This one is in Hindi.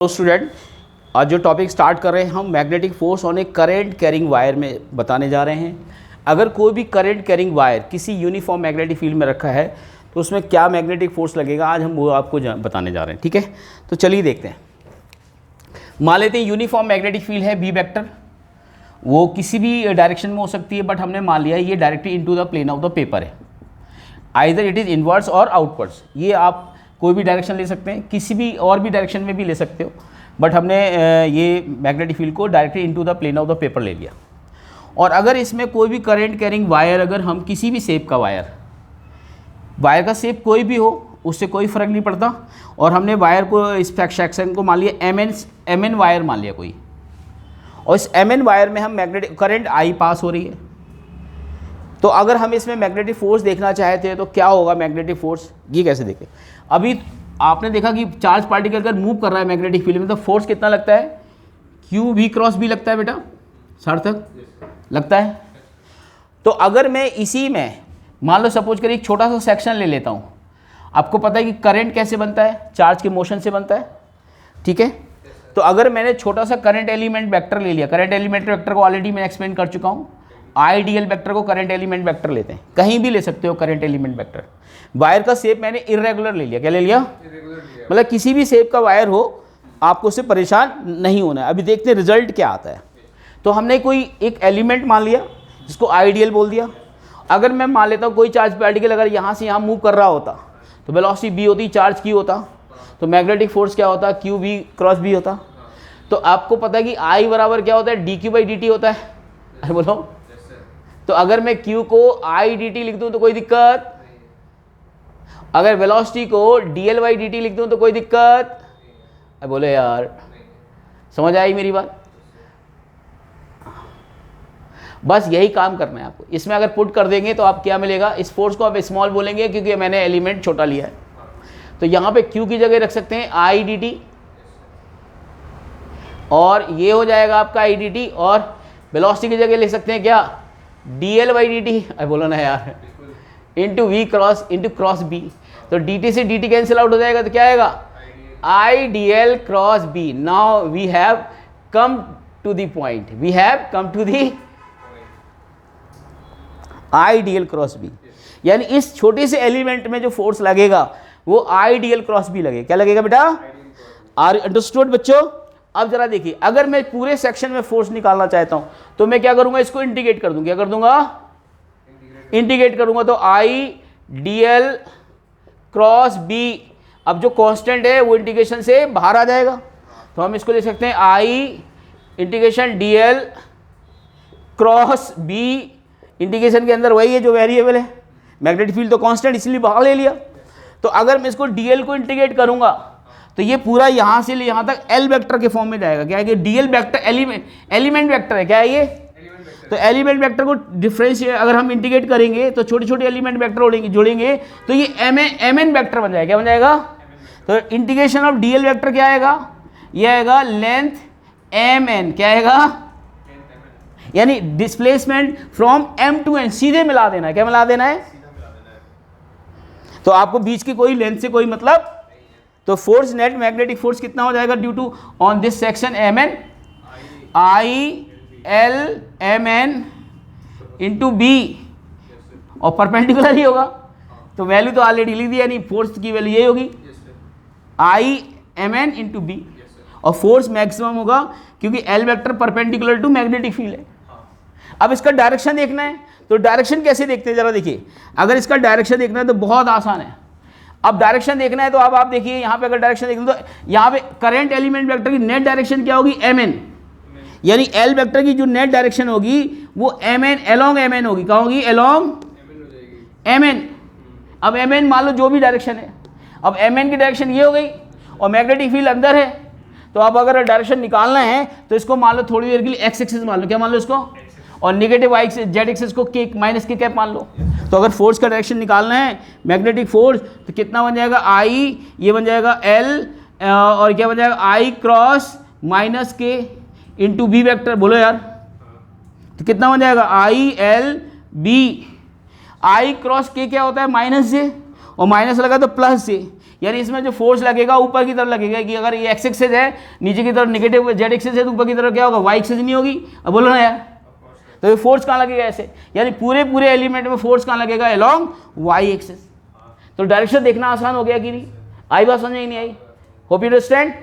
तो स्टूडेंट, आज जो टॉपिक स्टार्ट कर रहे हैं हम magnetic force on A current carrying wire में बताने जा रहे हैं। अगर कोई भी करंट कैरिंग वायर किसी यूनिफॉर्म मैग्नेटिक फील्ड में रखा है तो उसमें क्या मैग्नेटिक फोर्स लगेगा, आज हम वो आपको बताने जा रहे हैं। ठीक है, तो चलिए देखते हैं। मान लेते हैं यूनिफॉर्म मैग्नेटिक फील्ड है बी वेक्टर, वो किसी भी डायरेक्शन में हो सकती है, बट हमने मान लिया ये directly into the plane of the paper है। आइदर इट इज़ इनवर्ड्स और आउटवर्ड्स, ये आप कोई भी डायरेक्शन ले सकते हैं, किसी भी और भी डायरेक्शन में भी ले सकते हो, बट हमने ये मैग्नेटिक फील्ड को directly into the plane of the paper ले लिया। और अगर इसमें कोई भी करंट कैरिंग वायर, अगर हम किसी भी शेप का वायर का शेप कोई भी हो उससे कोई फ़र्क नहीं पड़ता, और हमने वायर को इस सेक्शन को मान लिया एम एन वायर मान लिया कोई, और इस एम एन वायर में हम मैग्नेटिक करंट आई पास हो रही है। तो अगर हम इसमें मैग्नेटिक फोर्स देखना चाहते हैं तो क्या होगा मैग्नेटिक फोर्स, ये कैसे देखें। अभी आपने देखा कि चार्ज पार्टिकल अगर मूव कर रहा है मैग्नेटिक फील्ड में तो फोर्स कितना लगता है, क्यू वी क्रॉस बी लगता है बेटा, सार्थक लगता है। तो अगर मैं इसी में मान लो सपोज करिए एक छोटा सा सेक्शन ले लेता हूँ, आपको पता है कि करंट कैसे बनता है, चार्ज के मोशन से बनता है। ठीक है, तो अगर मैंने छोटा सा करंट एलिमेंट वेक्टर ले लिया, करंट एलिमेंट वेक्टर को ऑलरेडी मैं एक्सप्लेन कर चुका हूँ, आईडीएल वेक्टर को करंट एलिमेंट वेक्टर लेते हैं, कहीं भी ले सकते हो करंट एलिमेंट वेक्टर। वायर का शेप मैंने इरेगुलर ले लिया, क्या ले लिया, मतलब किसी भी शेप का वायर हो आपको उससे परेशान नहीं होना है। अभी देखते हैं रिजल्ट क्या आता है। तो हमने कोई एक एलिमेंट मान लिया जिसको आईडीएल बोल दिया। अगर मैं मान लेता हूँ कोई चार्ज पार्टिकल अगर यहाँ से यहाँ मूव कर रहा होता तो वेलोसिटी बी होती, चार्ज क्यू होता, तो मैग्नेटिक फोर्स क्या होता, क्यू वी क्रॉस बी होता। तो आपको पता है कि आई बराबर क्या होता है, D Q by D T होता है। अरे बोलो, तो अगर मैं q को आई डी टी लिख दूं तो कोई दिक्कत, अगर वेलोसिटी को dl बाई डी टी लिख दूं तो कोई दिक्कत। अब बोले यार, समझ आई मेरी बात। बस यही काम करना है आपको। इसमें अगर पुट कर देंगे तो आप क्या मिलेगा, इस फोर्स को आप स्मॉल बोलेंगे क्योंकि मैंने एलिमेंट छोटा लिया है। तो यहाँ पे q की जगह रख सकते हैं आई डी टी, और ये हो जाएगा आपका आई डी टी, और वेलोसिटी की जगह ले सकते हैं क्या, dl बाई डी टी, बोलो ना यार, into V cross into cross B. तो dt से dt कैंसिल आउट हो जाएगा, तो क्या आएगा, I D L cross B. Now we have come to the point, we have come to the I D L cross B, यानी इस छोटे से एलिमेंट में जो फोर्स लगेगा वो I D L cross B लगेगा। क्या लगेगा बेटा, आर अंडरस्टूड बच्चों। अब जरा देखिए, अगर मैं पूरे सेक्शन में फोर्स निकालना चाहता हूं तो मैं क्या करूंगा, इसको इंटीग्रेट कर दूंगा। क्या कर दूंगा, इंटीग्रेट करूंगा, तो I D L cross B. अब जो कांस्टेंट है वो इंटीग्रेशन से बाहर आ जाएगा, तो हम इसको ले सकते हैं I integration D L cross B. Integration के अंदर वही है जो वेरिएबल है, मैग्नेटिक फील्ड तो कांस्टेंट इसलिए बाहर ले लिया। तो अगर मैं इसको डी एल को इंटीग्रेट करूंगा तो ये पूरा यहाँ से ले यहाँ तक एल वेक्टर के फॉर्म में जाएगा। क्या है कि डीएल वेक्टर एलिमेंट वेक्टर है, क्या है ये, तो एलिमेंट वेक्टर को डिफरेंस अगर हम इंटीग्रेट करेंगे तो छोटे छोटे एलिमेंट वेक्टर जोड़ेंगे तो ये एम एन वेक्टर बन जाएगा। क्या बन जाएगा, तो इंटीग्रेशन ऑफ डीएल वेक्टर क्या आएगा, ये आएगा लेंथ एम एन, क्या आएगा, यानी displacement from M to N, सीधे मिला देना है। क्या मिला देना है, तो आपको बीच की कोई लेंथ से कोई मतलब। तो फोर्स नेट मैग्नेटिक फोर्स कितना हो जाएगा, due to on this section M N I L M N into B, और परपेंडिकुलर ही होगा, तो वैल्यू तो ऑलरेडी लिख दिया, नहीं फोर्स की वैल्यू यही होगी I M N into B, और फोर्स मैक्सिमम होगा क्योंकि L vector perpendicular to magnetic field है। अब इसका डायरेक्शन देखना है, तो डायरेक्शन कैसे देखते हैं जरा देखिए। अगर इसका डायरेक्शन देखना है तो बहुत आसान है। अब डायरेक्शन देखना है तो अब आप देखिए यहाँ पे अगर डायरेक्शन देखना तो यहाँ पे करंट एलिमेंट वेक्टर की नेट डायरेक्शन क्या होगी, एम एन, यानी एल वेक्टर की जो नेट डायरेक्शन होगी वो M N along M N होगी। क्या होगी, एलोंग एम एन। अब एम एन मान लो जो भी डायरेक्शन है, अब एम एन की डायरेक्शन ये हो गई और मैग्नेटिक फील्ड अंदर है, तो अब अगर डायरेक्शन निकालना है तो इसको मान लो थोड़ी देर के लिए एक्स एक्सिस मान लो, क्या मान लो इसको, और नेगेटिव वाई जेड एक्सिस को के माइनस के कैप मान लो। तो अगर फोर्स का डायरेक्शन निकालना है मैग्नेटिक फोर्स तो कितना बन जाएगा, आई, ये बन जाएगा एल, और क्या बन जाएगा I cross minus K into B vector. बोलो यार, तो कितना बन जाएगा I L B. I cross K क्या होता है, माइनस से, और माइनस लगा तो प्लस से, यानी इसमें जो फोर्स लगेगा ऊपर की तरफ लगेगा, कि अगर ये एक्स एक्सिस है नीचे की तरफ नेगेटिव, जेड एक्सिस है तो ऊपर की तरफ क्या होगा, वाई एक्सिस नहीं होगी। अब बोलो ना यार, तो ये फोर्स कहाँ लगेगा ऐसे, यानी पूरे एलिमेंट में फोर्स कहाँ लगेगा, अलोंग वाई एक्सिस। तो डायरेक्शन देखना आसान हो गया कि नहीं, आई बात समझ नहीं आई, होप यू अंडरस्टैंड।